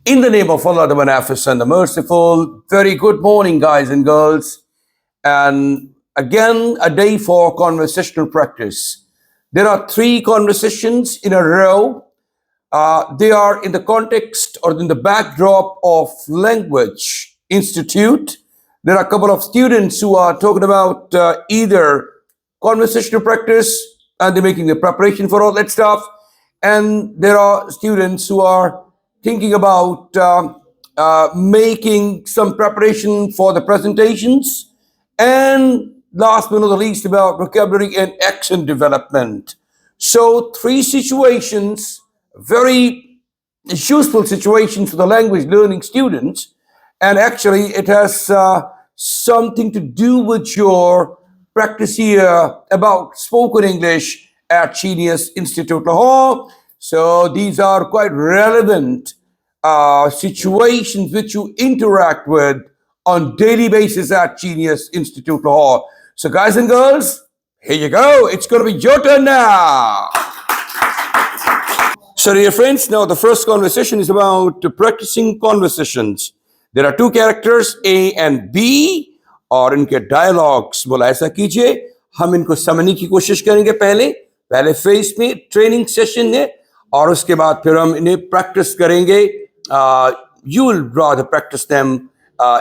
In the name of Allah, the Beneficent, the Merciful, very good morning, guys and girls. And again, a day for conversational practice. There are 3 conversations in a row. They are in the context or in the backdrop of Language Institute. There are a couple of students who are talking about either conversational practice and they're making the preparation for all that stuff. And there are students who are thinking about making some preparation for the presentations, and last but not the least about vocabulary and accent development. So 3 situations, very useful situations for the language learning students, and actually it has something to do with your practice here about spoken English at Genius Institute Lahore. So these are quite relevant situations which you interact with on daily basis at Genius Institute Lahore. So guys and girls, here you go. It's going to be your turn now. So dear friends, now the first conversation is about practicing conversations. There are 2 characters, A and B, और इनके dialogues बोला ऐसा कीजिए. हम इनको समझने की कोशिश करेंगे पहले फेज में ट्रेनिंग सेशन है, और उसके बाद फिर हम इन्हें प्रैक्टिस करेंगे. You will rather practice them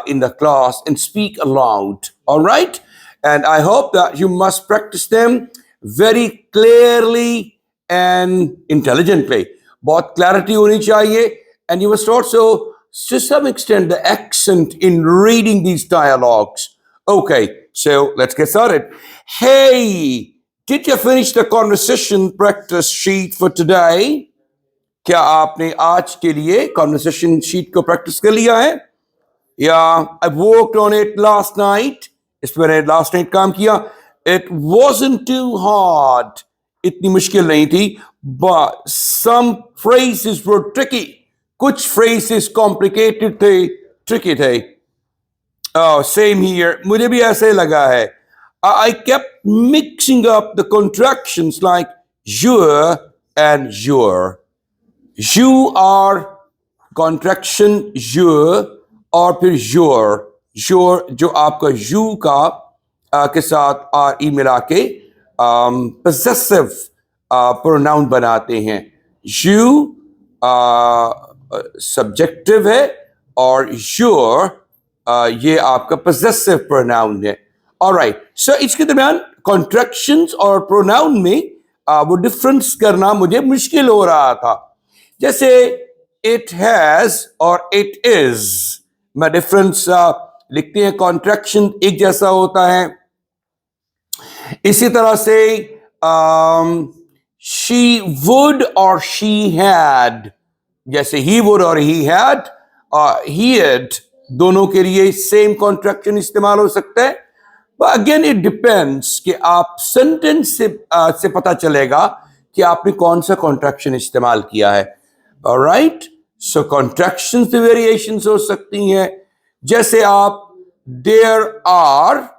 in the class and speak aloud. All right? And I hope that you must practice them very clearly and intelligently. बहुत clarity होनी चाहिए. And you must also, to some extent, the accent in reading these dialogues. Okay, so let's get started. Hey, did you finish the conversation practice sheet for today? क्या आपने आज के लिए conversation sheet को practice कर लिया है? Yeah, I worked on it last night. इस पर मैंने last night काम किया. It wasn't too hard. इतनी मुश्किल नहीं थी. But some phrases were tricky. कुछ phrases complicated थे, tricky थे. Oh, same here. मुझे भी ऐसे लगा है. I kept mixing up the contractions like your and your. You are contraction your, और फिर your जो आपका you का के साथ re मिला के possessive pronoun बनाते हैं. You subjective है और your ये आपका possessive pronoun है. Alright, so इसके दरमियान contractions और pronoun में वो difference करना मुझे मुश्किल हो रहा था. जैसे it has और it is में difference लिखते हैं. contraction एक जैसा होता है. इसी तरह से she would और she had, जैसे he would और he had दोनों के लिए same contraction इस्तेमाल हो सकता है. But again it depends कि आप sentence से पता चलेगा कि आपने कौन सा contraction इस्तेमाल किया है. Alright, so contractions में variations हो सकती हैं. जैसे आप there are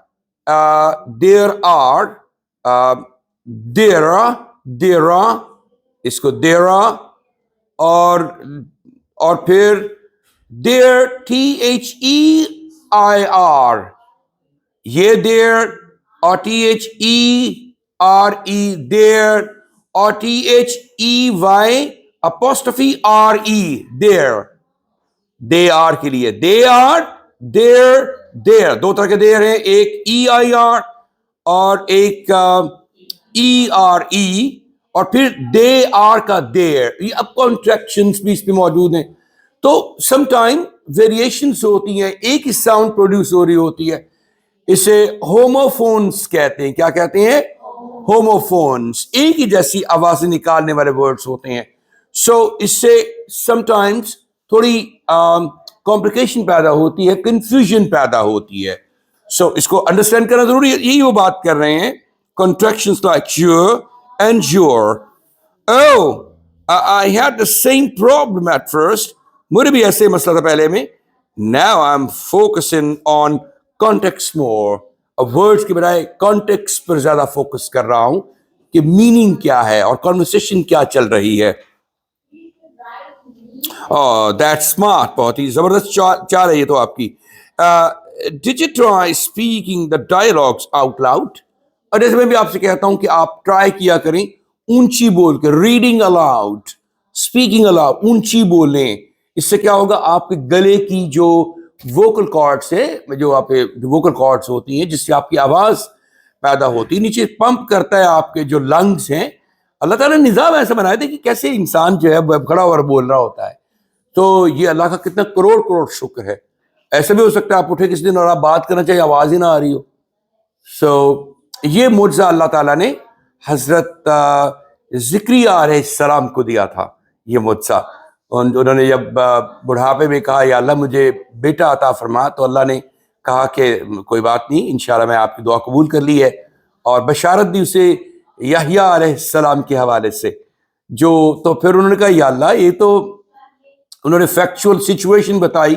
इसको there are, और फिर there their ये there और there there और they apostrophe re there. they are के लिए they are there 2 तरह के there हैं. एक eir और एक ere, और फिर they are का there. ये अब contractions भी इसमें मौजूद हैं. तो sometime variations होती हैं. एक ही sound produce हो रही होती है. इसे homophones कहते हैं. क्या कहते हैं? homophones. एक ही जैसी आवाजें निकालने वाले words होते हैं. So इससे sometimes थोड़ी complication पैदा होती है, confusion पैदा होती है. So इसको understand करना जरूरी है. यही वो बात कर रहे हैं. Contractions like your and your. Oh, I had the same problem at first. मुझे भी ऐसे मसला था पहले में. Now I'm focusing on context more. Words के बजाय context पर ज्यादा focus कर रहा हूं कि meaning क्या है और conversation क्या चल रही है. That's smart. بہت ہی زبردست چال ہے یہ تو آپ کی. Did you try speaking the dialogues out loud? اور جیسے میں بھی آپ سے کہتا ہوں کہ آپ ٹرائی کیا کریں اونچی بول کے, ریڈنگ الاؤڈ, اسپیکنگ الاؤڈ, اونچی بولیں. اس سے کیا ہوگا, آپ کے گلے کی جو ووکل کارڈس ہے, جو آپ ووکل کارڈس ہوتی ہیں جس سے آپ کی آواز پیدا ہوتی ہے, نیچے پمپ کرتا ہے آپ کے جو لنگس ہیں. اللہ تعالیٰ نے نظام ایسا بنایا تھا کہ کیسے انسان جو ہے کھڑا ہو بول رہا ہوتا ہے. تو یہ اللہ کا کتنا کروڑ کروڑ شکر ہے. ایسا بھی ہو سکتا ہے آپ اٹھے کسی دن اور آپ بات کرنا چاہیے, آواز ہی نہ آ رہی ہو. سو یہ معجزہ اللہ تعالیٰ نے حضرت زکریا علیہ السلام کو دیا تھا. یہ معجزہ انہوں نے جب بڑھاپے میں کہا یا اللہ مجھے بیٹا عطا فرما, تو اللہ نے کہا کہ کوئی بات نہیں, انشاءاللہ میں آپ کی دعا قبول کر لی ہے, اور بشارت دی اسے یحییٰ علیہ السلام کے حوالے سے. تو پھر انہوں نے کہا یا اللہ, یہ تو انہوں نے فیکچوئل سچویشن بتائی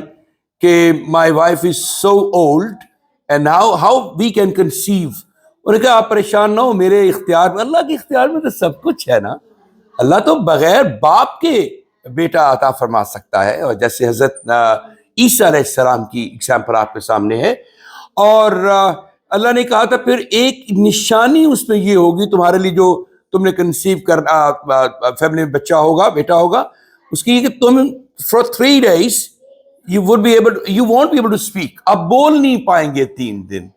کہ my wife is so old and how we can conceive. انہوں نے کہا آپ پریشان نہ ہو, میرے اختیار میں, اللہ کے اختیار میں تو سب کچھ ہے نا. اللہ تو بغیر باپ کے بیٹا عطا فرما سکتا ہے, اور جیسے حضرت عیسیٰ علیہ السلام کی ایگزامپل آپ کے سامنے ہے. اور اللہ نے کہا تھا پھر ایک نشانی اس میں یہ ہوگی تمہارے لیے, جو تم نے کنسیو کرنا فیملی میں بچہ ہوگا, بیٹا ہوگا, اس کی کہ تم four 3 days you won't be able to speak, اب بول نہیں پائیں گے 3 دن.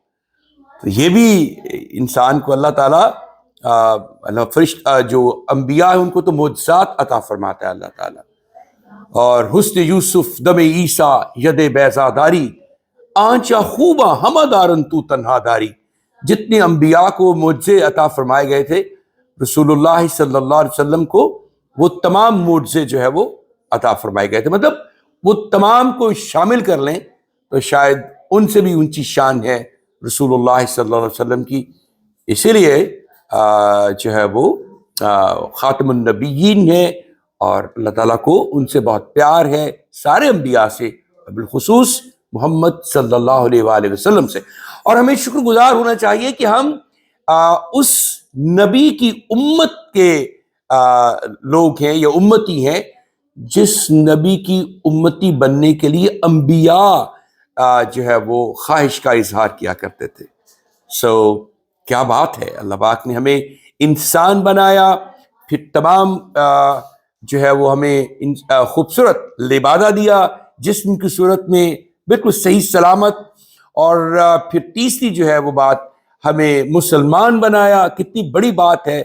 تو یہ بھی انسان کو اللہ تعالیٰ فرشتہ جو انبیاء ہیں ان کو تو معجزات عطا فرماتا ہے اللہ تعالیٰ. اور حسن یوسف دم عیسیٰ ید بیضا داری, آنچا خوباں ہمہ دارن تو تنہا داری. جتنے انبیاء کو معجزے عطا فرمائے گئے تھے, رسول اللہ صلی اللہ علیہ وسلم کو وہ تمام معجزے جو ہے وہ عطا فرمائے گئے تھے. مطلب وہ تمام کو شامل کر لیں تو شاید ان سے بھی اونچی شان ہے رسول اللہ صلی اللہ علیہ وسلم کی. اسی لیے جو ہے وہ خاتم النبیین ہے, اور اللہ تعالیٰ کو ان سے بہت پیار ہے, سارے انبیاء سے, بالخصوص محمد صلی اللہ علیہ وآلہ وسلم سے. اور ہمیں شکر گزار ہونا چاہیے کہ ہم اس نبی کی امت کے لوگ ہیں یا امتی ہیں جس نبی کی امتی بننے کے لیے انبیاء جو ہے وہ خواہش کا اظہار کیا کرتے تھے. سو کیا بات ہے, اللہ پاک نے ہمیں انسان بنایا, پھر تمام جو ہے وہ ہمیں خوبصورت لبادہ دیا جسم کی صورت میں, بالکل صحیح سلامت, اور پھر تیسری جو ہے وہ بات ہمیں مسلمان بنایا. کتنی بڑی بات ہے,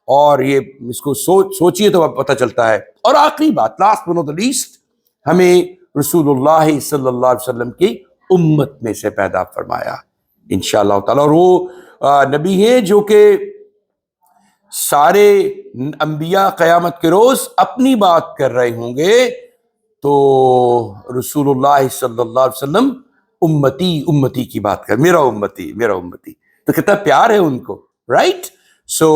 اور یہ اس کو سوچیے تو پتہ چلتا ہے. اور آخری بات, last but not the least, ہمیں رسول اللہ صلی اللہ علیہ وسلم کی امت میں سے پیدا فرمایا انشاءاللہ تعالیٰ. اور وہ نبی ہیں جو کہ سارے انبیاء قیامت کے روز اپنی بات کر رہے ہوں گے, تو رسول اللہ صلی اللہ علیہ وسلم امتی کی بات کر, میرا امتی. تو کتنا پیار ہے ان کو, رائٹ. سو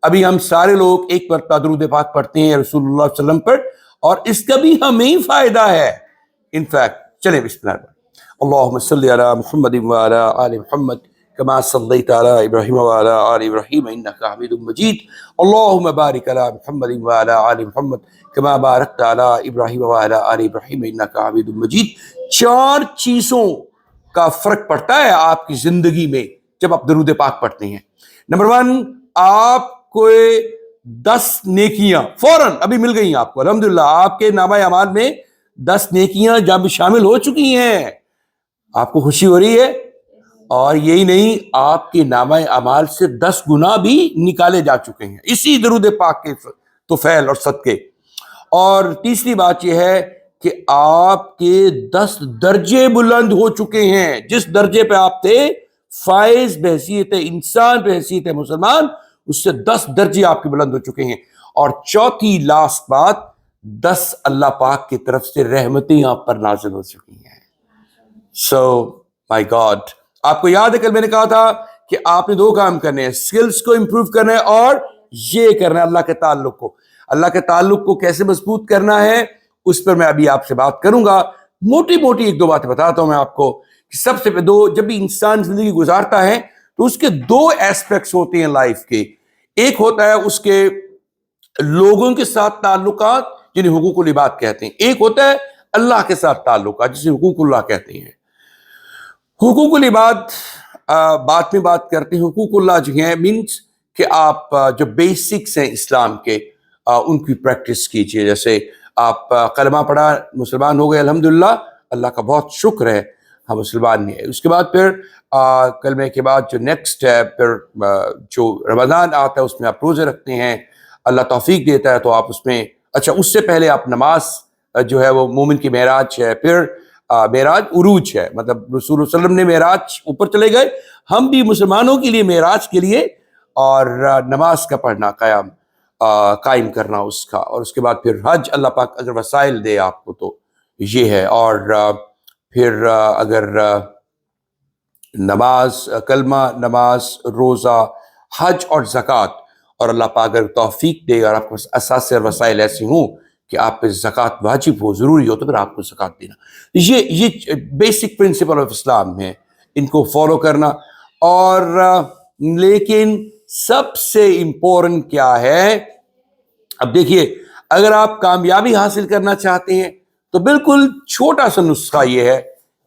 ابھی ہم سارے لوگ ایک مرتبہ درود پاک پڑھتے ہیں رسول اللہ صلی اللہ علیہ وسلم پر, اور اس کا بھی ہمیں ہی فائدہ ہے. انفیکٹ چلیں بسم اللہ, اللہم صلی علی محمد وعلی آل محمد کما صلیت علی ابراہیم وعلی آل ابراہیم انک حمید مجید. اللہم بارک علی محمد وعلی آل محمد کما بارکت علی ابراہیم وعلی آل ابراہیم انک حمید مجید. 4 چیزوں کا فرق پڑتا ہے آپ کی زندگی میں جب آپ درود پاک پڑھتے ہیں. نمبر 1, آپ کو 10 نیکیاں فوراً ابھی مل گئی ہیں آپ کو, الحمدللہ آپ کے نامہ اعمال میں 10 نیکیاں جب شامل ہو چکی ہیں. آپ کو خوشی ہو رہی ہے, اور یہی نہیں, آپ کے نامہ اعمال سے 10 گناہ بھی نکالے جا چکے ہیں اسی درود پاک کے طفیل اور صدقے. اور تیسری بات یہ ہے کہ آپ کے 10 درجے بلند ہو چکے ہیں. جس درجے پہ آپ تھے فائز بحیثیت انسان, بحیثیت مسلمان, اس سے 10 درجے آپ کے بلند ہو چکے ہیں. اور چوتھی لاسٹ بات, 10 اللہ پاک کی طرف سے رحمتیں آپ پر نازل ہو چکی ہیں. سو مائی گاڈ, آپ کو یاد ہے کل میں نے کہا تھا کہ آپ نے 2 کام کرنے ہیں, سکلز کو امپروو کرنا ہے, اور یہ کرنا ہے اللہ کے تعلق کو کیسے مضبوط کرنا ہے, اس پر میں ابھی آپ سے بات کروں گا. موٹی 1-2 باتیں بتاتا ہوں میں آپ کو. سب سے پہلے جب بھی انسان زندگی گزارتا ہے تو اس کے 2 ایسپیکٹس ہوتے ہیں لائف کے. ایک ہوتا ہے اس کے لوگوں کے ساتھ تعلقات, جنہیں حقوق العباد کہتے ہیں. ایک ہوتا ہے اللہ کے ساتھ تعلقات جسے حقوق اللہ کہتے ہیں. حقوق العباد بعد میں بات کرتے ہیں. حقوق اللہ جو ہیں مینس کہ آپ جو بیسکس ہیں اسلام کے ان کی پریکٹس کیجئے. جیسے آپ کلمہ پڑھا مسلمان ہو گئے الحمدللہ، اللہ کا بہت شکر ہے ہم مسلمان ہیں. اس کے بعد پھر کلمے کے بعد جو نیکسٹ ہے پھر جو رمضان آتا ہے اس میں آپ روزے رکھتے ہیں، اللہ توفیق دیتا ہے تو آپ اس میں اچھا اس سے پہلے آپ نماز جو ہے وہ مومن کی معراج ہے. پھر معراج عروج ہے، مطلب رسول اللہ صلی اللہ علیہ وسلم نے معراج اوپر چلے گئے، ہم بھی مسلمانوں کے لیے معراج کے لیے اور نماز کا پڑھنا قائم کرنا اس کا. اور اس کے بعد پھر حج، اللہ پاک اگر وسائل دے آپ کو تو یہ ہے. اور پھر اگر نماز، کلمہ، نماز، روزہ، حج اور زکوٰۃ، اور اللہ پاک اگر توفیق دے اور آپ کے اساس اور وسائل ایسے ہوں کہ آپ پہ زکوٰۃ واجب ہو، ضروری ہو، تو پھر آپ کو زکوٰۃ دینا. یہ بیسک پرنسپل آف اسلام ہے، ان کو فالو کرنا. اور لیکن سب سے امپورٹنٹ کیا ہے؟ اب دیکھیے، اگر آپ کامیابی حاصل کرنا چاہتے ہیں تو بالکل چھوٹا سا نسخہ یہ ہے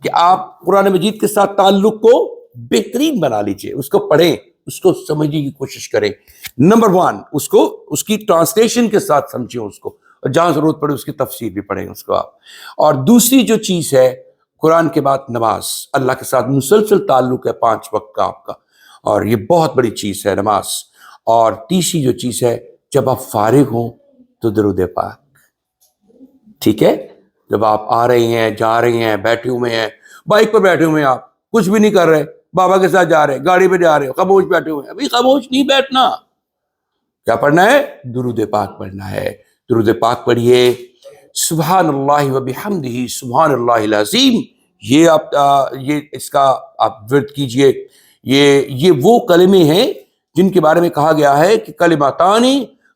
کہ آپ قرآن مجید کے ساتھ تعلق کو بہترین بنا لیجئے. اس کو پڑھیں، اس کو سمجھنے کی کوشش کریں. نمبر 1، اس کی ٹرانسلیشن کے ساتھ سمجھیں اس کو، اور جہاں ضرورت پڑے اس کی تفسیر بھی پڑھیں اس کو آپ. اور دوسری جو چیز ہے، قرآن کے بعد نماز، اللہ کے ساتھ مسلسل تعلق ہے 5 وقت کا آپ کا، اور یہ بہت بڑی چیز ہے نماز. اور تیسری جو چیز ہے، جب آپ فارغ ہوں تو درود پاک. ٹھیک ہے؟ جب آپ آ رہے ہیں، جا رہے ہیں، بیٹھے ہوئے ہیں، بائک پر بیٹھے ہوئے ہیں، آپ کچھ بھی نہیں کر رہے، بابا کے ساتھ جا رہے ہیں، گاڑی پہ جا رہے ہیں، خاموش بیٹھے ہوئے ہیں، ابھی خاموش نہیں بیٹھنا. کیا پڑھنا ہے؟ درود پاک پڑھنا ہے. درود پاک پڑھیے. سبحان اللہ و بحمدہ سبحان اللہ العظیم، یہ اس کا آپ ورد کیجئے. یہ وہ کلمے ہیں جن کے بارے میں کہا گیا ہے کہ کلمتان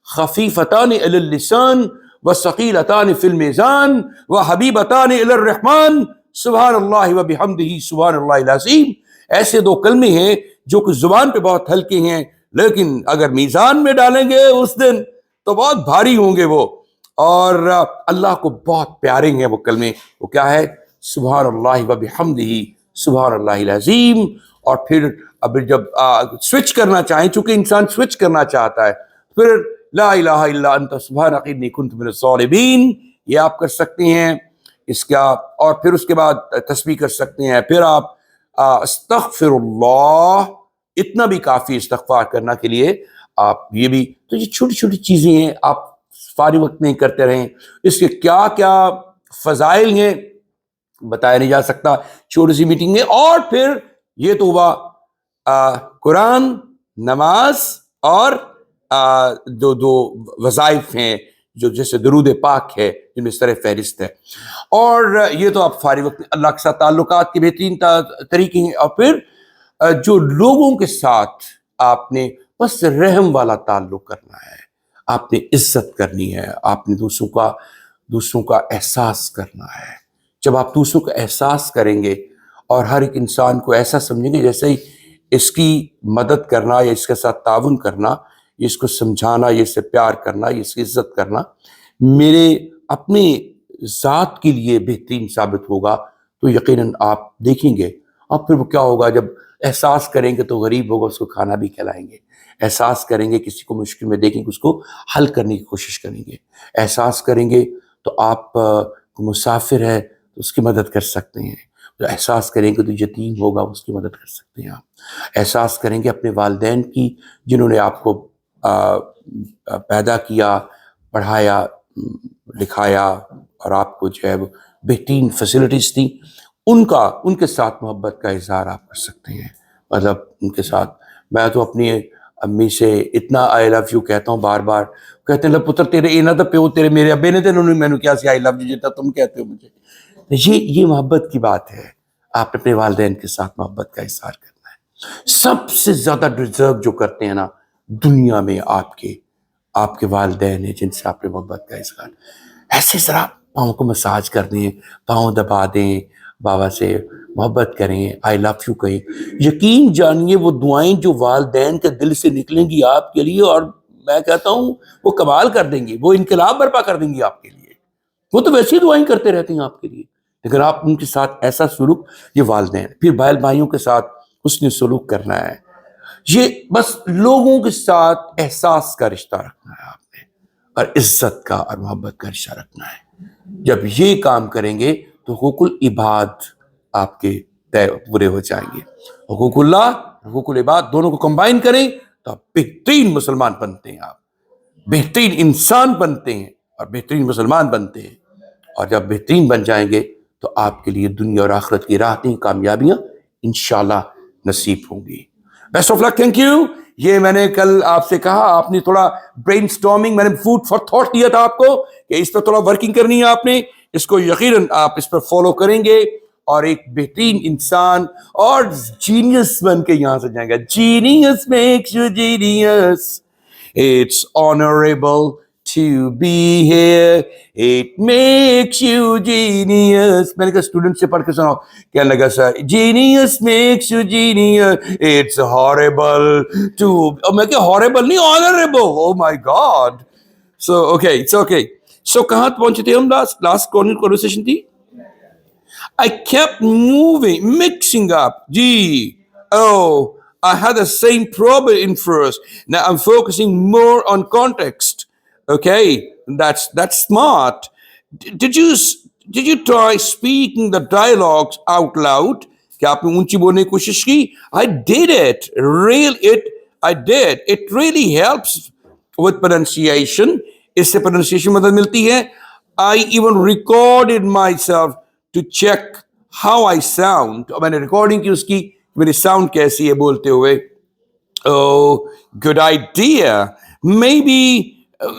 خفیفتان علی اللسان وثقیلتان فی المیزان وحبیبتان الی الرحمن سبحان اللہ و بحمدہ سبحان اللہ العظیم. ایسے 2 کلمے ہیں جو کہ زبان پہ بہت ہلکے ہیں، لیکن اگر میزان میں ڈالیں گے اس دن تو بہت بھاری ہوں گے وہ، اور اللہ کو بہت پیارے ہیں وہ کلمے. وہ کیا ہے؟ سبحان اللہ و بحمدہ سبحان اللہ العظیم. اور پھر اب جب سوئچ کرنا چاہیں، چونکہ انسان سوئچ کرنا چاہتا ہے، پھر لا الہ الا انت سبحانک انی کنت من الظالمین، یہ آپ کر سکتے ہیں اس کا. اور پھر اس کے بعد تسبیح کر سکتے ہیں. پھر آپ استغفر اللہ، اتنا بھی کافی استغفار کرنا کے لیے آپ یہ بھی. تو یہ چھوٹی چھوٹی چیزیں ہیں، آپ فارغ وقت نہیں کرتے رہیں. اس کے کیا کیا فضائل ہیں بتایا نہیں جا سکتا چھوٹی سی میٹنگ میں. اور پھر یہ تو ہوا قرآن، نماز، اور دو وظائف ہیں جو جیسے درود پاک ہے جن میں سر فہرست ہے. اور یہ تو آپ فارغ وقت اللہ کے ساتھ تعلقات کے بہترین طریقے ہیں. اور پھر جو لوگوں کے ساتھ آپ نے بس رحم والا تعلق کرنا ہے، آپ نے عزت کرنی ہے، آپ نے دوسروں کا احساس کرنا ہے. جب آپ دوسروں کا احساس کریں گے اور ہر ایک انسان کو ایسا سمجھیں گے جیسے ہی اس کی مدد کرنا یا اس کے ساتھ تعاون کرنا، اس کو سمجھانا، یہ اس سے پیار کرنا، یہ اس کی عزت کرنا میرے اپنے ذات کے لیے بہترین ثابت ہوگا، تو یقیناً آپ دیکھیں گے. اور پھر وہ کیا ہوگا؟ جب احساس کریں گے تو غریب ہوگا، اس کو کھانا بھی کھلائیں گے. احساس کریں گے کسی کو مشکل میں دیکھیں گے، اس کو حل کرنے کی کوشش کریں گے. احساس کریں گے تو آپ کو مسافر ہے تو اس کی مدد کر سکتے ہیں. احساس کریں گے تو یتیم ہوگا، اس کی مدد کر سکتے ہیں آپ. احساس کریں گے اپنے والدین کی جنہوں نے آپ کو پیدا کیا، پڑھایا، لکھایا، اور آپ کو جو ہے وہ بہترین فیسلٹیز دیں، ان کے ساتھ محبت کا اظہار آپ کر سکتے ہیں. مطلب ان کے ساتھ میں تو اپنی امی سے اتنا آئی لو یو کہتا ہوں، بار بار کہتے ہیں پتر تیرے اینا تو پیو تیرے میرے ابے نے تو انہوں نے مینو کیا سی آئی لو یو جتنا تم کہتے ہو مجھے. یہ محبت کی بات ہے. آپ اپنے والدین کے ساتھ محبت کا اظہار کرنا ہے. سب سے زیادہ ڈیزرو جو کرتے ہیں نا دنیا میں آپ کے والدین ہیں، جن سے آپ نے محبت کا اظہار. ایسے ذرا پاؤں کو مساج کر دیں، پاؤں دبا دیں، بابا سے محبت کریں، آئی لو یو کہیں. یقین جانیے وہ دعائیں جو والدین کے دل سے نکلیں گی آپ کے لیے، اور میں کہتا ہوں وہ کمال کر دیں گی، وہ انقلاب برپا کر دیں گی آپ کے لیے. وہ تو ویسے ہی دعائیں کرتے رہتے ہیں آپ کے لیے، لیکن آپ ان کے ساتھ ایسا سلوک، یہ والدین، پھر بہن بھائیوں کے ساتھ اس نے سلوک کرنا ہے، یہ بس لوگوں کے ساتھ احساس کا رشتہ رکھنا ہے آپ نے، اور عزت کا اور محبت کا رشتہ رکھنا ہے. جب یہ کام کریں گے تو حقوق العباد آپ کے پورے ہو جائیں گے. حقوق اللہ، حقوق العباد دونوں کو کمبائن کریں تو آپ بہترین مسلمان بنتے ہیں، آپ بہترین انسان بنتے ہیں اور بہترین مسلمان بنتے ہیں. اور جب بہترین بن جائیں گے تو آپ کے لیے دنیا اور آخرت کی راحتیں، کامیابیاں انشاءاللہ نصیب ہوں گی. Best of luck. Thank you. یہ میں نے کل آپ سے کہا، آپ نے تھوڑا برین سٹارمنگ، میں نے فوڈ فار تھاٹ دیا تھا آپ کو کہ اس پر تھوڑا ورکنگ کرنی ہے آپ نے. اس کو یقیناً آپ اس پر فالو کریں گے اور ایک بہترین انسان اور جینیس بن کے یہاں سے جائیں گے. Genius makes you genius. It's honorable to be here. It makes you genius. میں نے کہا اسٹوڈنٹ سے پڑھ کے سناؤ، کیا لگا سر؟ Genius makes you genius. It's horrible to. میں کہا horrible نہیں، honorable. Oh my God. So okay, it's okay. So کہاں پہنچے تھے ہم؟ last conversation تھی. I kept moving, mixing up. Gee, oh, I had the same problem in first. Now I'm focusing more on context. Okay, that's smart. Did you try speaking the dialogues out loud? کیا آپ نے اونچی بولنے کی کوشش کی؟ I did it. I did. It really helps with pronunciation. اس سے pronunciation مدد ملتی ہے. I even recorded myself to check how I sound. میں نے ریکارڈنگ کی اس کی، میری ساؤنڈ کیسی ہے بولتے ہوئے. Oh, good idea. Maybe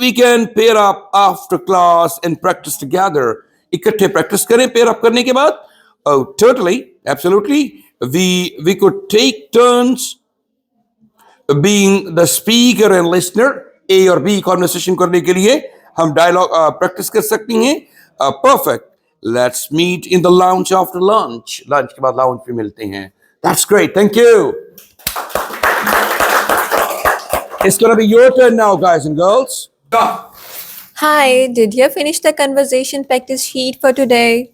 we can pair up after class and practice together. اکٹھے پریکٹس کریں pair up کرنے کے بعد. Oh, totally, absolutely. We could take turns being the speaker and listener. A اور B conversation کرنے کے لیے ہم ڈائلاگ پریکٹس کر سکتی ہیں. Perfect. Let's meet in the lounge after lunch. Lunch کے بعد لاؤنج پہ ملتے ہیں. That's great. Thank you. It's gonna be your turn now, guys and girls. Go. Hi, did you finish the conversation practice sheet for today?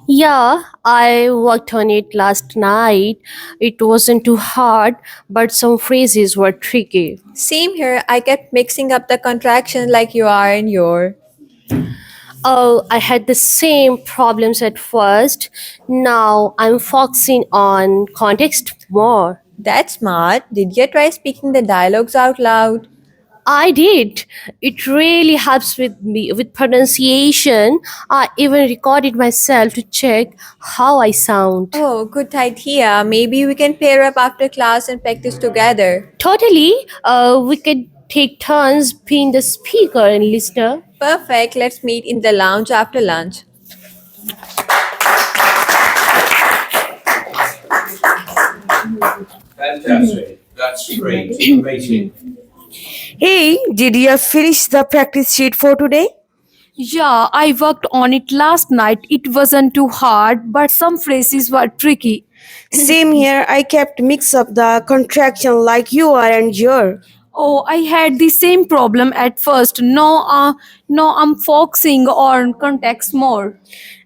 Yeah, I worked on it last night. It wasn't too hard, but some phrases were tricky. Same here, I kept mixing up the contractions like you are in your. Oh, I had the same problems at first. Now I'm focusing on context more. That's smart. Did you try speaking the dialogues out loud? I did. It really helps with pronunciation. I even recorded myself to check how I sound. Oh, good idea. Maybe we can pair up after class and practice together. Totally. We could take turns being the speaker and listener. Perfect. Let's meet in the lounge after lunch. Fantastic. That's great. Amazing. Hey, did you finish the practice sheet for today? Yeah, I worked on it last night. It wasn't too hard, but some phrases were tricky. Same here. I kept mix up the contraction like you are and your. Oh, I had the same problem at first. No, I'm focusing on context more.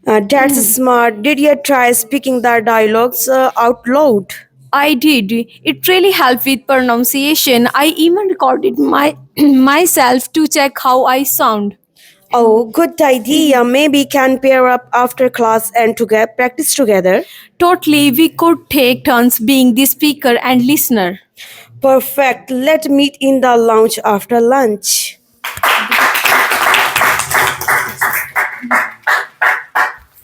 That's smart. Did you try speaking the dialogues out loud? I did. It really helped with pronunciation. I even recorded myself to check how I sound. Oh, good idea. Maybe can pair up after class and practice together. Totally, we could take turns being the speaker and listener. Perfect. Let's meet in the lounge after lunch.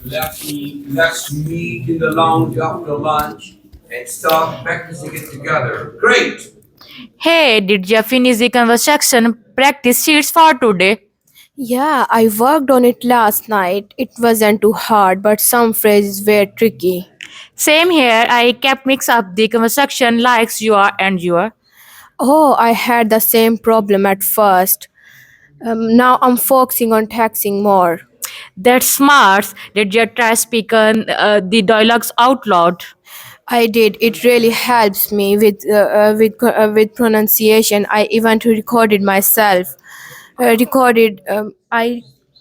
Let's meet in the lounge after lunch and start practicing it together. Great. Hey, did you finish the conversation practice sheets for today? Yeah, I worked on it last night. It wasn't too hard, but some phrases were tricky. Same here. I kept mix up the conversation likes you are and your. Oh, I had the same problem at first. Now I'm focusing on texting more. That's smart. Did you try speaking the dialogues out loud? I did. It really helps me with pronunciation. I even recorded myself. I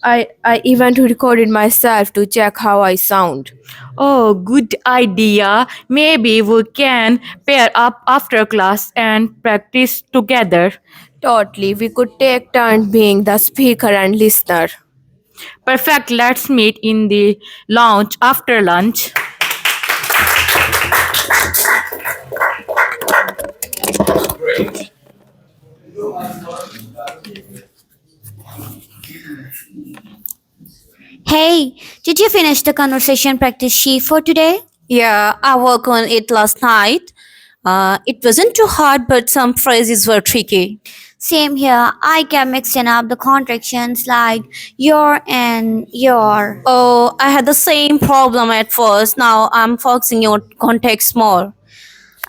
I even recorded myself to check how I sound. Oh, good idea. Maybe we can pair up after class and practice together. Totally, we could take turns being the speaker and listener. Perfect. Let's meet in the lounge after lunch. Hey, did you finish the conversation practice sheet for today? Yeah, I worked on it last night. It wasn't too hard, but some phrases were tricky. Same here. I kept mixing up the contractions like your and your. Oh, I had the same problem at first. Now I'm focusing on context more.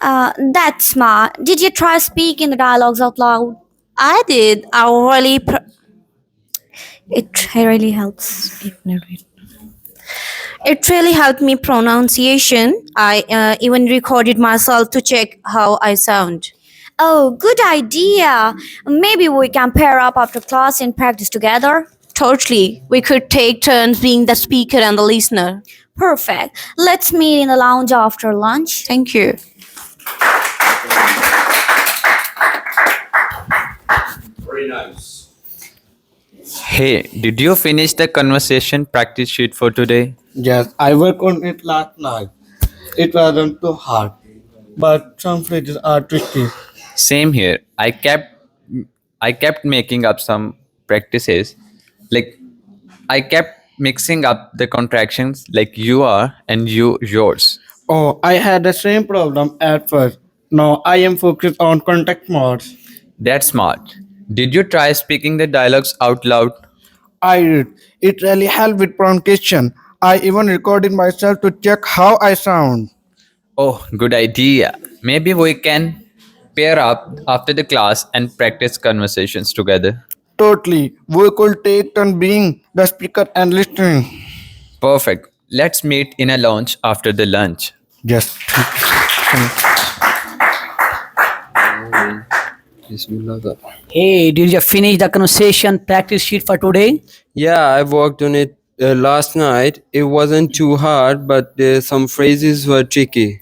That's smart. Did you try speaking the dialogues out loud? I did. It really helps. It really helped me pronunciation. I even recorded myself to check how I sound. Oh, good idea. Maybe we can pair up after class and practice together. Totally. We could take turns being the speaker and the listener. Perfect. Let's meet in the lounge after lunch. Thank you. Very nice. Hey, did you finish the conversation practice sheet for today? Yes, I worked on it last night. It wasn't too hard, but some phrases are tricky. Same here. I kept making up some practices. Like I kept mixing up the contractions like you are and yours. Oh, I had the same problem at first. Now I am focused on context more. That's smart. Did you try speaking the dialogues out loud? I did. It really helped with pronunciation. I even recorded myself to check how I sound. Oh, good idea. Maybe we can pair up after the class and practice conversations together. Totally. We could take turn being the speaker and listening. Perfect. Let's meet in a lounge after the lunch. Yes. Hey, did you finish the conversation practice sheet for today? Yeah, I worked on it last night. It wasn't too hard, but some phrases were tricky.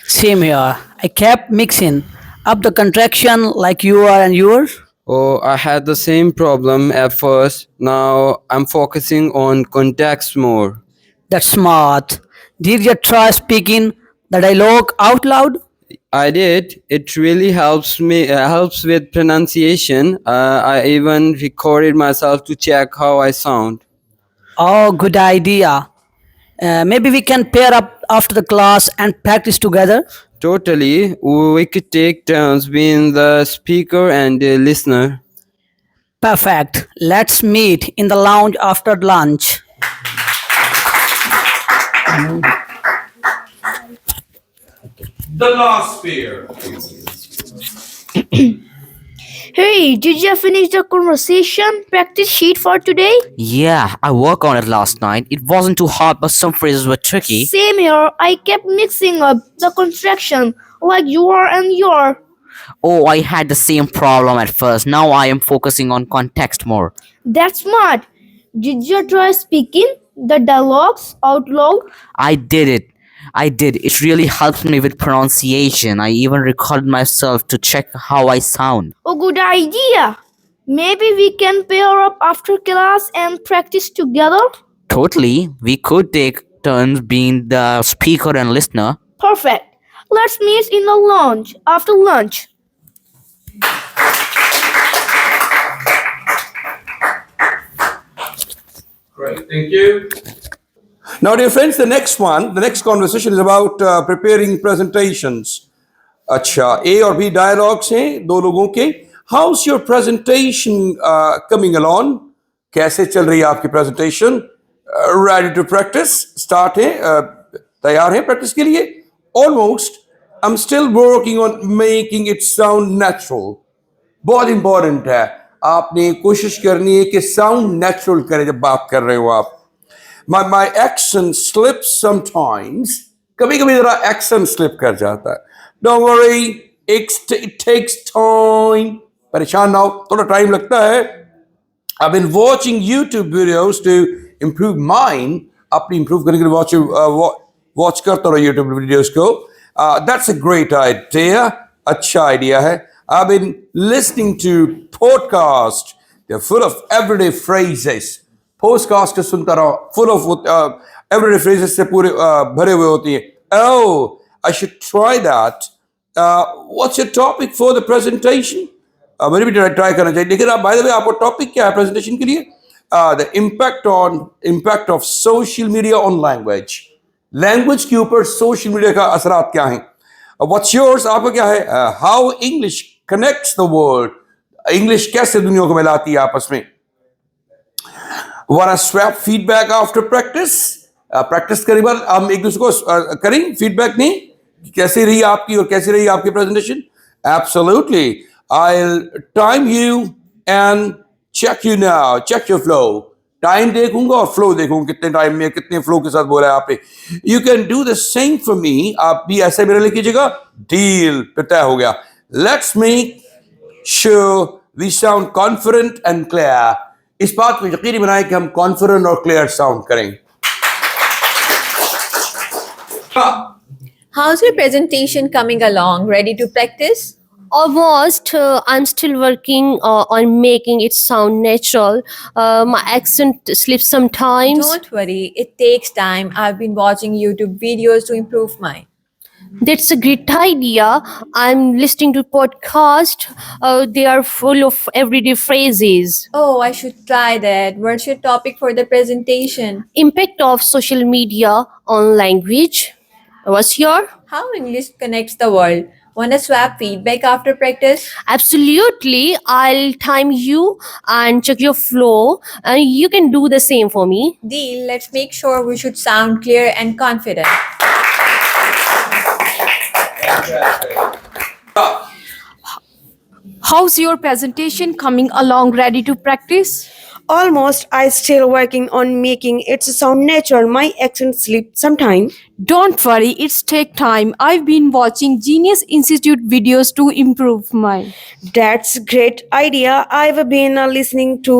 Same here. I kept mixing up the contraction like you are and yours. Oh, I had the same problem at first. Now I'm focusing on context more. That's smart. Did you try speaking the dialogue out loud? I did. It really helps with pronunciation. I even recorded myself to check how I sound. Oh, good idea. Maybe we can pair up after the class and practice together. Totally. We could take turns being the speaker and the listener. Perfect. Let's meet in the lounge after lunch. The last pair. Hey, did you finish the conversation practice sheet for today? Yeah, I worked on it last night. It wasn't too hard, but some phrases were tricky. Same here. I kept mixing up the contraction like you are and your. Oh, I had the same problem at first. Now I am focusing on context more. That's smart. Did you try speaking the dialogues out loud? I did it. It really helps me with pronunciation. I even recorded myself to check how I sound. Oh, good idea. Maybe we can pair up after class and practice together. Totally. We could take turns being the speaker and listener. Perfect. Let's meet in the lounge after lunch. Great, thank you. Now, dear friends, the next conversation is about preparing presentations. अच्छा, A और B dialogues हैं दो लोगों के. How's your presentation coming along? कैसे चल रही है आपकी presentation? Ready to practice? Start है, तैयार हैं practice के लिए? Almost. I'm still working on making it sound natural. बहुत important है. आपने कोशिश करनी है कि sound natural करें जब बात कर रहे हो आप. My accent slips sometimes. कभी कभी जरा accent slip कर जाता है. Don't worry, it takes time. परेशान ना हो, थोड़ा time लगता है. I've been watching YouTube videos to improve mine. अपनी improve करने के लिए watch करता रहो YouTube videos को. That's a great idea. अच्छा idea है. I've been listening to podcasts. They're full of everyday phrases. Podcast को सुनता रहो. Full of everyday phrases से पूरे भरे हुए होती हैं. Oh, I should try that. What's your topic for the presentation? मुझे भी ट्राई करना चाहिए. लेकिन आप बाय द वे आपका टॉपिक क्या है प्रेजेंटेशन के लिए? The impact of social media on language. Language के ऊपर सोशल मीडिया का असरात क्या हैं? What's yours? आपका क्या है? How English connects the world. English कैसे दुनिया को मिलाती है आपस में? Want swap feedback after practice. Practice करने के बाद हम एक दूसरे को करें फीडबैक. नहीं कैसी रही आपकी और कैसी रही आपकी presentation? Absolutely. I'll time you and check you now. Check your flow. Time देखूंगा और flow देखूंगा कितने टाइम में कितने flow के साथ बोला है आपने. You can do the same for me. आप भी ऐसे मेरे लिए कीजिएगा. Deal. पता हो गया. Let's make sure we sound confident and clear. इस बात को यकीनी बनाएं कि हम confident और clear sound करें. How's your presentation coming along? Ready to practice? Almost. I'm still working on making it sound natural. My accent slips sometimes. Don't worry, it takes time. I've been watching YouTube videos to improve mine. That's a great idea. I'm listening to podcasts. They are full of everyday phrases. Oh, I should try that. What's your topic for the presentation? Impact of social media on language. What's your? How English connects the world. Want to swap feedback after practice? Absolutely. I'll time you and check your flow, and you can do the same for me. Deal. Let's make sure we should sound clear and confident. How's your presentation coming along? Ready to practice? Almost. I still working on making it sound natural. My accent slips sometime. Don't worry, it's take time. I've been watching Genius Institute videos to improve mine. That's great idea. I've been listening to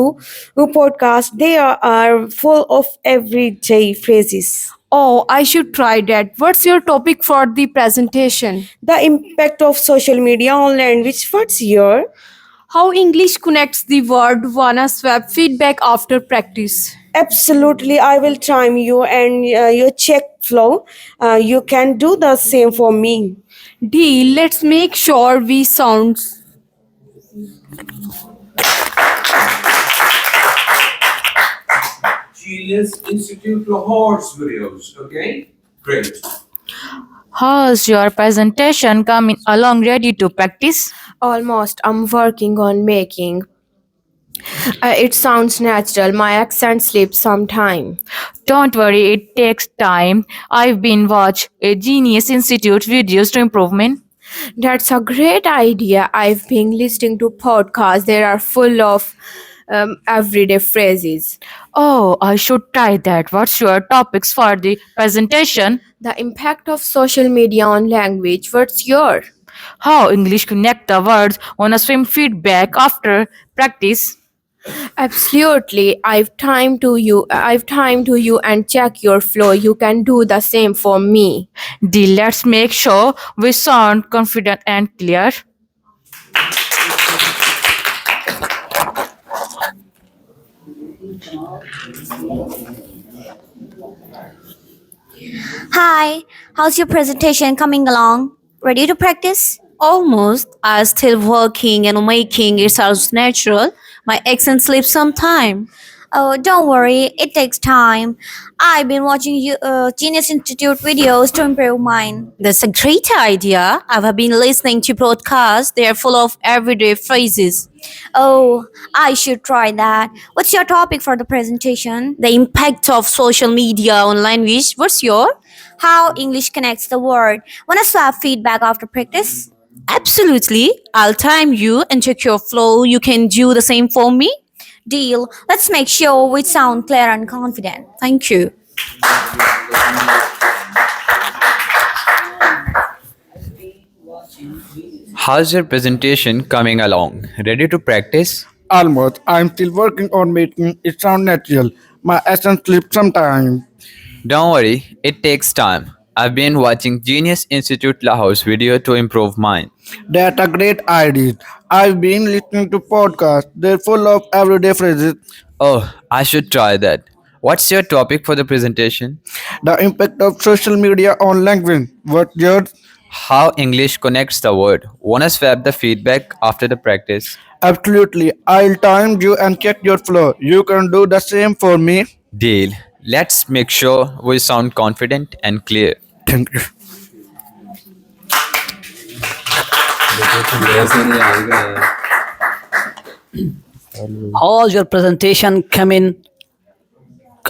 podcasts. They are full of everyday phrases. Oh, I should try that. What's your topic for the presentation? The impact of social media on language. What's your? How English connects the world. Wanna swap feedback after practice? Absolutely. I will time you and you check flow. You can do the same for me. Deal. Let's make sure we sound. Genius Institute Lahore's videos. Okay, great. How's your presentation coming along? Ready to practice? Almost. I'm working on making it sounds natural. My accent slips sometime. Don't worry, it takes time. I've been watch a Genius Institute videos to improvement. That's a great idea. I've been listening to podcasts. They are full of everyday phrases. Oh, I should try that. What's your topics for the presentation? The impact of social media on language. What's your? How English connect the words on a swim feedback after practice. Absolutely. I've time to you and check your flow. You can do the same for me. Let's make sure we sound confident and clear. Hi, how's your presentation coming along? Ready to practice? Almost. I'm still working and making it sounds natural. My accent slips sometime. Oh, don't worry, it takes time. I've been watching Genius Institute videos to improve mine. That's a great idea. I've been listening to podcasts. They are full of everyday phrases. Oh, I should try that. What's your topic for the presentation? The impact of social media on language. What's your? How English connects the world. Wanna swap feedback after practice? Absolutely. I'll time you and check your flow. You can do the same for me. Deal. Let's make sure we sound clear and confident. Thank you. How's your presentation coming along? Ready to practice? Almost. I'm still working on making it sound natural. My accent slips sometimes. Don't worry, it takes time. I've been watching Genius Institute Lahore's video to improve mine. That's a great idea. I've been listening to podcasts. They're full of everyday phrases. Oh, I should try that. What's your topic for the presentation? The impact of social media on language. What's yours? How English connects the word. Wanna swap the feedback after the practice? Absolutely. I'll time you and check your flow. You can do the same for me. Deal. Let's make sure we sound confident and clear. Thank you. How's your presentation coming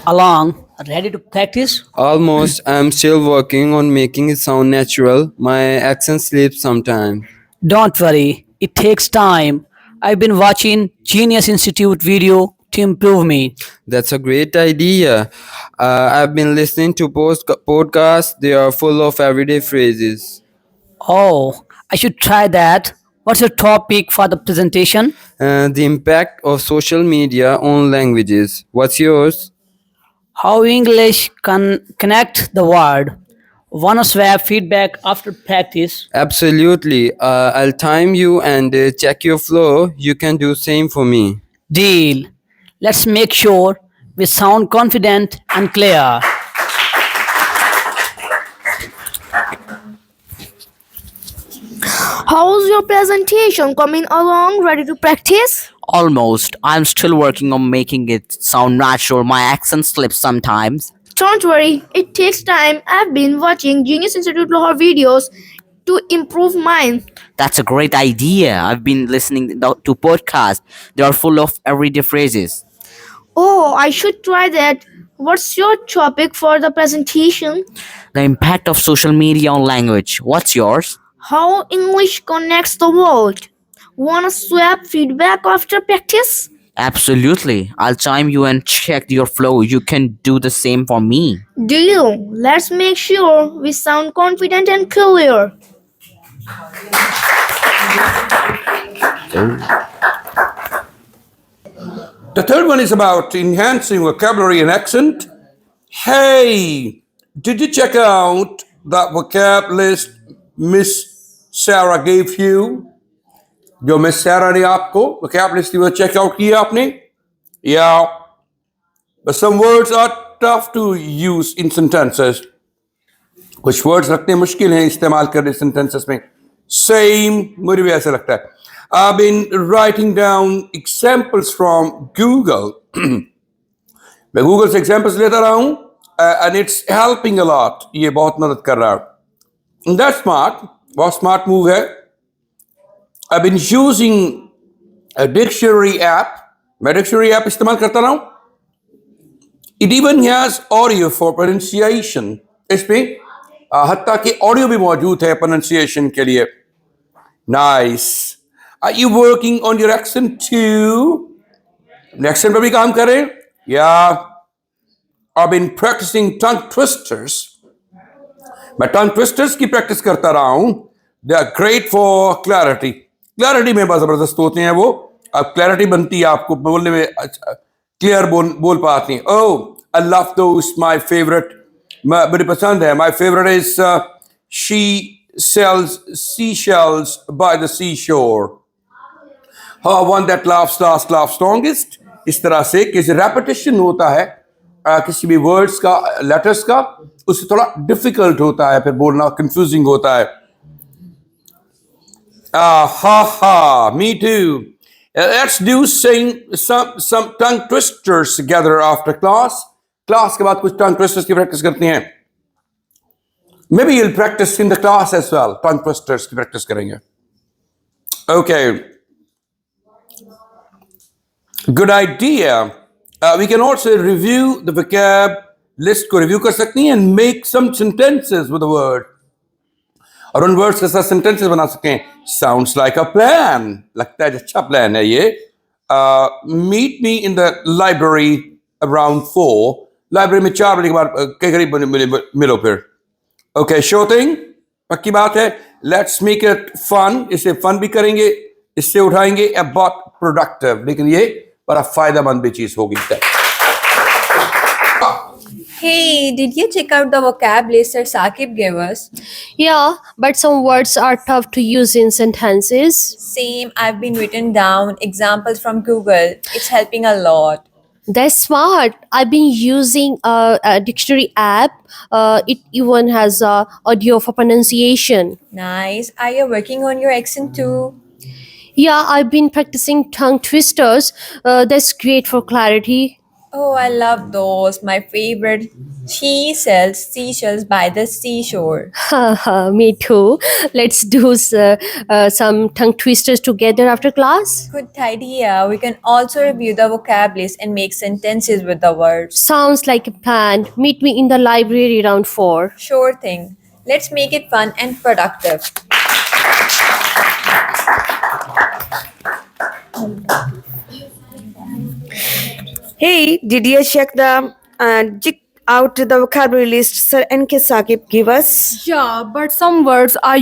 along? Ready to practice? Almost. I'm still working on making it sound natural. My accent slips sometimes. Don't worry, it takes time. I've been watching Genius Institute video to improve me. That's a great idea. I've been listening to podcasts. They are full of everyday phrases. Oh, I should try that. What's your topic for the presentation? The impact of social media on languages. What's yours? How English can connect the world. Wanna swap feedback after practice? Absolutely. I'll time you and check your flow. You can do same for me. Deal. Let's make sure we sound confident and clear. How's your presentation coming along? Ready to practice? Almost. I'm still working on making it sound natural. My accent slips sometimes. Don't worry, it takes time. I've been watching Genius Institute Lahore videos to improve mine. That's a great idea. I've been listening to podcasts. They are full of everyday phrases. Oh, I should try that. What's your topic for the presentation? The impact of social media on language. What's yours? How English connects the world. Wanna swap feedback after practice? Absolutely. I'll time you and check your flow. You can do the same for me. Deal. Let's make sure we sound confident and clear. The third one is about enhancing vocabulary and accent. Hey, did you check out that vocab list Miss Sarah gave you? जो miss सैरा ने आपको vocab list वो check out किया आपने? Yeah, but some words are tough to use in sentences. कुछ words रखने मुश्किल हैं इस्तेमाल करने sentences में. Same, मुझे भी ऐसा लगता है. I've been writing down examples from Google. मैं Google से examples लेता रहा हूँ and it's helping a lot. ये बहुत मदद कर रहा है. And that's smart. बहुत smart move है. I've been using a dictionary app. मैं dictionary app इस्तेमाल करता रहा हूँ. It even has audio for pronunciation. इसमें हत्ता कि audio भी मौजूद है pronunciation के लिए. Nice. Are you working on your accent too? Accent पर भी काम करें? Yeah. I've been practicing tongue twisters. मैं tongue twisters की practice करता रहा हूँ. They are great for clarity. Clarity में बहुत ज़बरदस्त होते हैं वो. अब clarity बनती है आपको बोलने में clear बोल पाती हैं. Oh, I love those. My favorite. बड़ी पसंद है. My favorite is she sells seashells by the seashore. One that laughs last, laughs longest. इस तरह से किसी repetition होता है किसी भी words का letters का उससे थोड़ा difficult होता है फिर बोलना confusing होता है. Me too. Let's do some tongue twisters together after class. Class के बाद कुछ tongue twisters की practice करते हैं. Maybe you'll practice in the class as well. Tongue twisters की practice करेंगे. Okay. Good idea. We can also review the vocab list को review कर सकती हैं and make some sentences with the word. और उन words के साथ sentences बना सकते हैं. Sounds like a plan. लगता है अच्छा plan है ये. Meet me in the library around 4. Library में 4 बजे के बाद के करीब मिलो फिर. Okay, sure thing. पक्की बात है. Let's make it fun. इसे fun भी करेंगे. इससे उठाएंगे about productive. لیکن یہ بڑا فائدہ مند بھی چیز ہوگی. Hey, did you check out the vocab list that Saqib gave us? Yeah, but some words are tough to use in sentences. Same, I've been written down examples from Google. It's helping a lot. That's smart. I've been using a dictionary app. It even has audio for pronunciation. Nice. Are you working on your accent too? Yeah, I've been practicing tongue twisters. That's great for clarity. Oh, I love those. My favorite. She sells seashells by the seashore. Me too. Let's do some tongue twisters together after class. Good idea. We can also review the vocab list and make sentences with the words. Sounds like a plan. Meet me in the library round 4. Sure thing. Let's make it fun and productive. Hey, did you check out the vocabulary list Sir N.K. Saqib gave us? Yeah, but some words are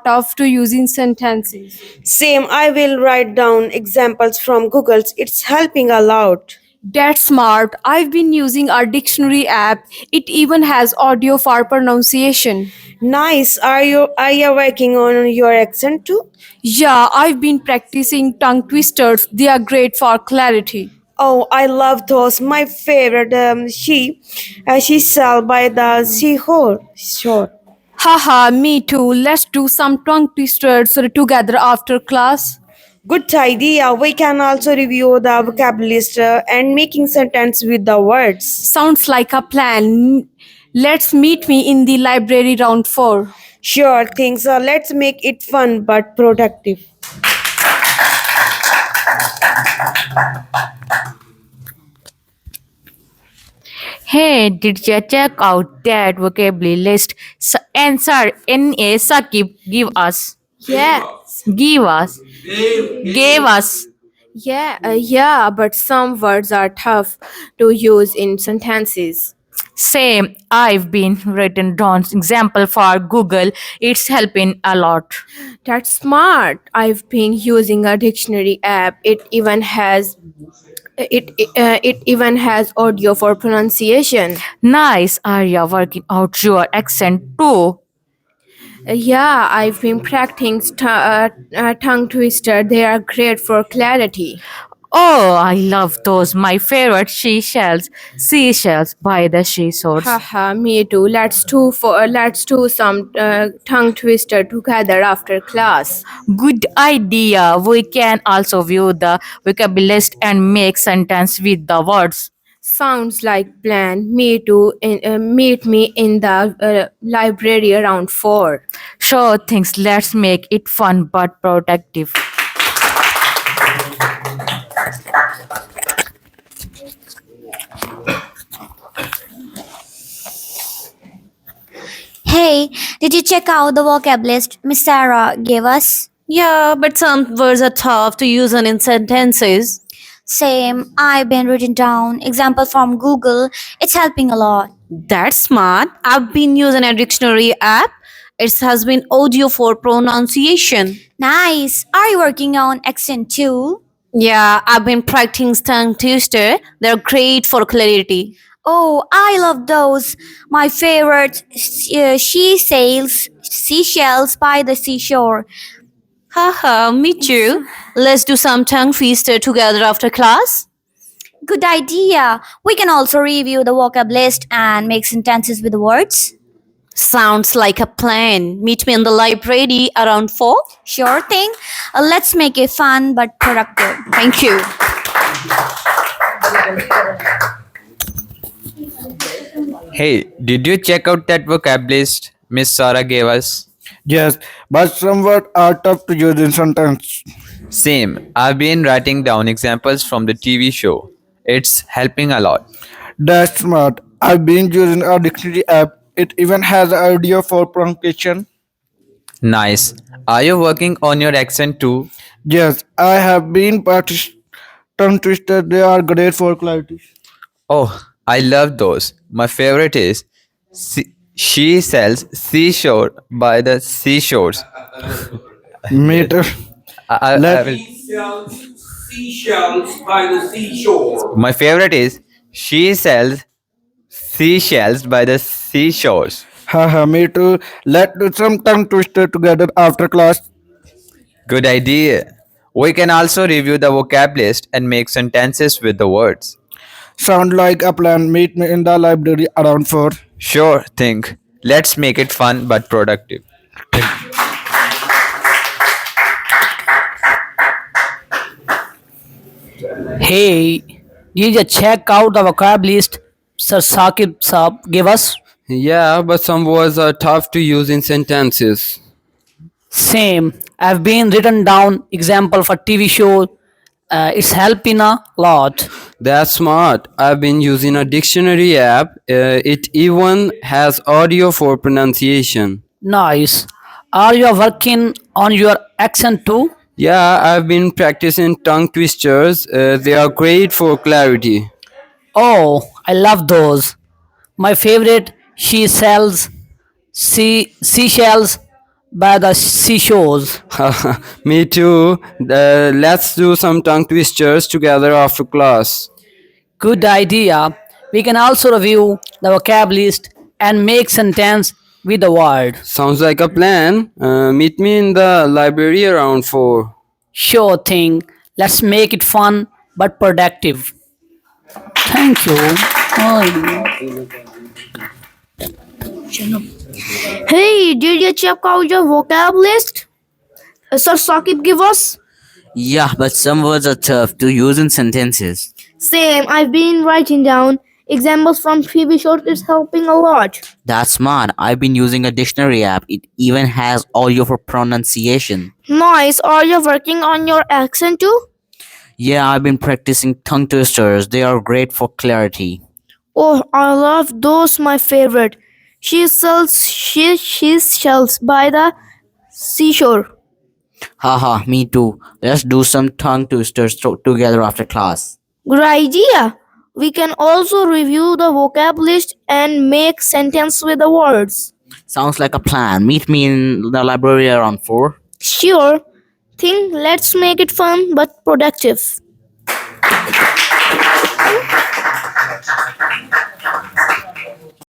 tough to use in sentences. Same, I will write down examples from Google. It's helping a lot. That's smart. I've been using our dictionary app. It even has audio for pronunciation. Nice. Are you working on your accent too? Yeah, I've been practicing tongue twisters. They are great for clarity. Oh, I love those. My favorite, she sell by the seashore. Haha, me too. Let's do some tongue twisters together after class. Good idea. We can also review the vocabulary list and making sentence with the words. Sounds like a plan. Let's meet me in the library round 4. Sure thing. So let's make it fun but productive. Hey, did you check out that vocabulary list and Sir N.A. Saqib gave us? Yeah, but some words are tough to use in sentences. Same, I've been written down example for Google. It's helping a lot. That's smart. I've been using a dictionary app. It even has audio for pronunciation. Nice. Are you working out your accent too? Yeah, I've been practicing tongue twister. They are great for clarity. Oh, I love those. My favorite seashells by the seashore. Haha, me too. Let's do some tongue twister together after class. Good idea. We can also view the vocabulary list and make sentence with the words. Sounds like plan. Me too. Meet me in the library around 4. Sure things. Let's make it fun but productive. Hey, did you check out the vocab list Miss Sarah gave us? Yeah, but some words are tough to use in sentences. Same, I've been written down example from Google. It's helping a lot. That's smart. I've been using a dictionary app. It has been audio for pronunciation. Nice. Are you working on accent too? Yeah, I've been practicing tongue twister. They're great for clarity. Oh, I love those. My favorite, she sails seashells by the seashore. Haha, me too. Let's do some tongue twister together after class. Good idea. We can also review the vocab list and make sentences with words. Sounds like a plan. Meet me in the library around 4. Sure thing. Let's make it fun but productive. Thank you. Hey, did you check out that vocab list Miss Sarah gave us? Yes, but some words are tough to use in sentence. Same, I've been writing down examples from the TV show. It's helping a lot. That's smart. I've been using a dictionary app. It even has audio for pronunciation. Nice. Are you working on your accent too? Yes, I have been practicing tongue twister. They are great for clarity. Oh, I love those. My favorite is she sells seashore by the seashores. Me too. I Let- will. Seashells by the seashore. My favorite is she sells seashells by the seashores. Haha, me too. Let's do some tongue twister together after class. Good idea. We can also review the vocab list and make sentences with the words. Sound like a plan. Meet me in the library around 4. Sure, think. Let's make it fun but productive. Hey, did you check out the vocab list Sir Saqib Saab gave us? Yeah, but some words are tough to use in sentences. Same. I've been written down example for TV show. It's helping a lot. That's smart. I've been using a dictionary app. It even has audio for pronunciation. Nice. Are you working on your accent too? Yeah, I've been practicing tongue twisters. They are great for clarity. Oh, I love those. My favorite, she sells seashells by the seashores. Me too. Let's do some tongue twisters together after class. Good idea. We can also review the vocab list and make sentence with the word. Sounds like a plan. Meet me in the library around 4. Sure thing. Let's make it fun but productive. Thank you. Hey, did you check out your vocab list? Sir Saqib give us? Yeah, but some words are tough to use in sentences. Same, I've been writing down examples from TV shows. It's helping a lot. That's smart. I've been using a dictionary app. It even has audio for pronunciation. Nice. Are you working on your accent too? Yeah, I've been practicing tongue twisters. They are great for clarity. Oh, I love those. My favorite. She shells by the seashore. Haha, me too. Let's do some tongue twisters together after class. Good idea. We can also review the vocab list and make sentence with the words. Sounds like a plan. Meet me in the library around 4. Sure. Think let's make it fun but productive.